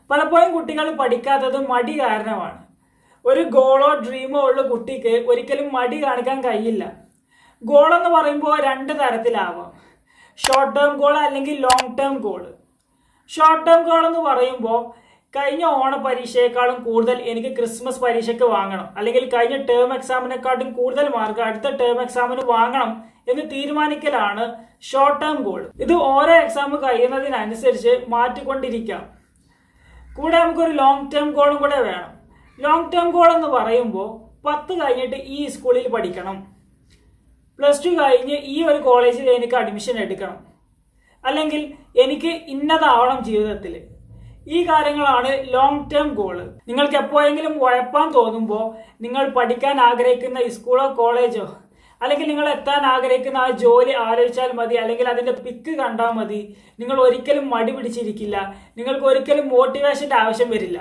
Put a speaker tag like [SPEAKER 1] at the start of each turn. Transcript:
[SPEAKER 1] പലപ്പോഴും കുട്ടികൾ പഠിക്കാത്തത് മടി കാരണമാണ്. ഒരു ഗോളോ ഡ്രീമോ ഉള്ള കുട്ടിക്ക് ഒരിക്കലും മടി കാണിക്കാൻ കഴിയില്ല. ഗോൾ എന്ന് പറയുമ്പോൾ രണ്ട് തരത്തിലാവാം. ഷോർട്ട് ടേം ഗോൾ അല്ലെങ്കിൽ long term goal. Short term goal എന്ന് പറയുമ്പോൾ കഴിഞ്ഞ ഓണ പരീക്ഷയെക്കാളും കൂടുതൽ എനിക്ക് ക്രിസ്മസ് പരീക്ഷയ്ക്ക് വാങ്ങണം, അല്ലെങ്കിൽ കഴിഞ്ഞ ടേം എക്സാമിനെക്കാട്ടും കൂടുതൽ മാർക്ക് അടുത്ത ടേം എക്സാമിന് വാങ്ങണം എന്ന് തീരുമാനിക്കലാണ് ഷോർട്ട് ടേം ഗോൾ. ഇത് ഓരോ എക്സാം കഴിയുന്നതിനനുസരിച്ച് മാറ്റിക്കൊണ്ടിരിക്കാം. കൂടെ നമുക്കൊരു ലോങ് ടേം ഗോളും കൂടെ വേണം. ലോങ് ടേം ഗോൾ എന്ന് പറയുമ്പോൾ 10 കഴിഞ്ഞിട്ട് ഈ സ്കൂളിൽ പഠിക്കണം, +2 കഴിഞ്ഞ് ഈ ഒരു കോളേജിൽ എനിക്ക് അഡ്മിഷൻ എടുക്കണം, അല്ലെങ്കിൽ എനിക്ക് ഇന്നതാവണം ജീവിതത്തിൽ. ഈ കാര്യങ്ങളാണ് ലോങ് ടേം ഗോള്. നിങ്ങൾക്ക് എപ്പോഴെങ്കിലും ഉഴപ്പാൻ തോന്നുമ്പോൾ നിങ്ങൾ പഠിക്കാൻ ആഗ്രഹിക്കുന്ന സ്കൂളോ കോളേജോ അല്ലെങ്കിൽ നിങ്ങൾ എത്താൻ ആഗ്രഹിക്കുന്ന ആ ജോലി ആലോചിച്ചാൽ മതി, അല്ലെങ്കിൽ അതിന്റെ പിക്ക് കണ്ടാൽ മതി. നിങ്ങൾ ഒരിക്കലും മടി പിടിച്ചിരിക്കില്ല, നിങ്ങൾക്ക് ഒരിക്കലും മോട്ടിവേഷന്റെ ആവശ്യം വരില്ല.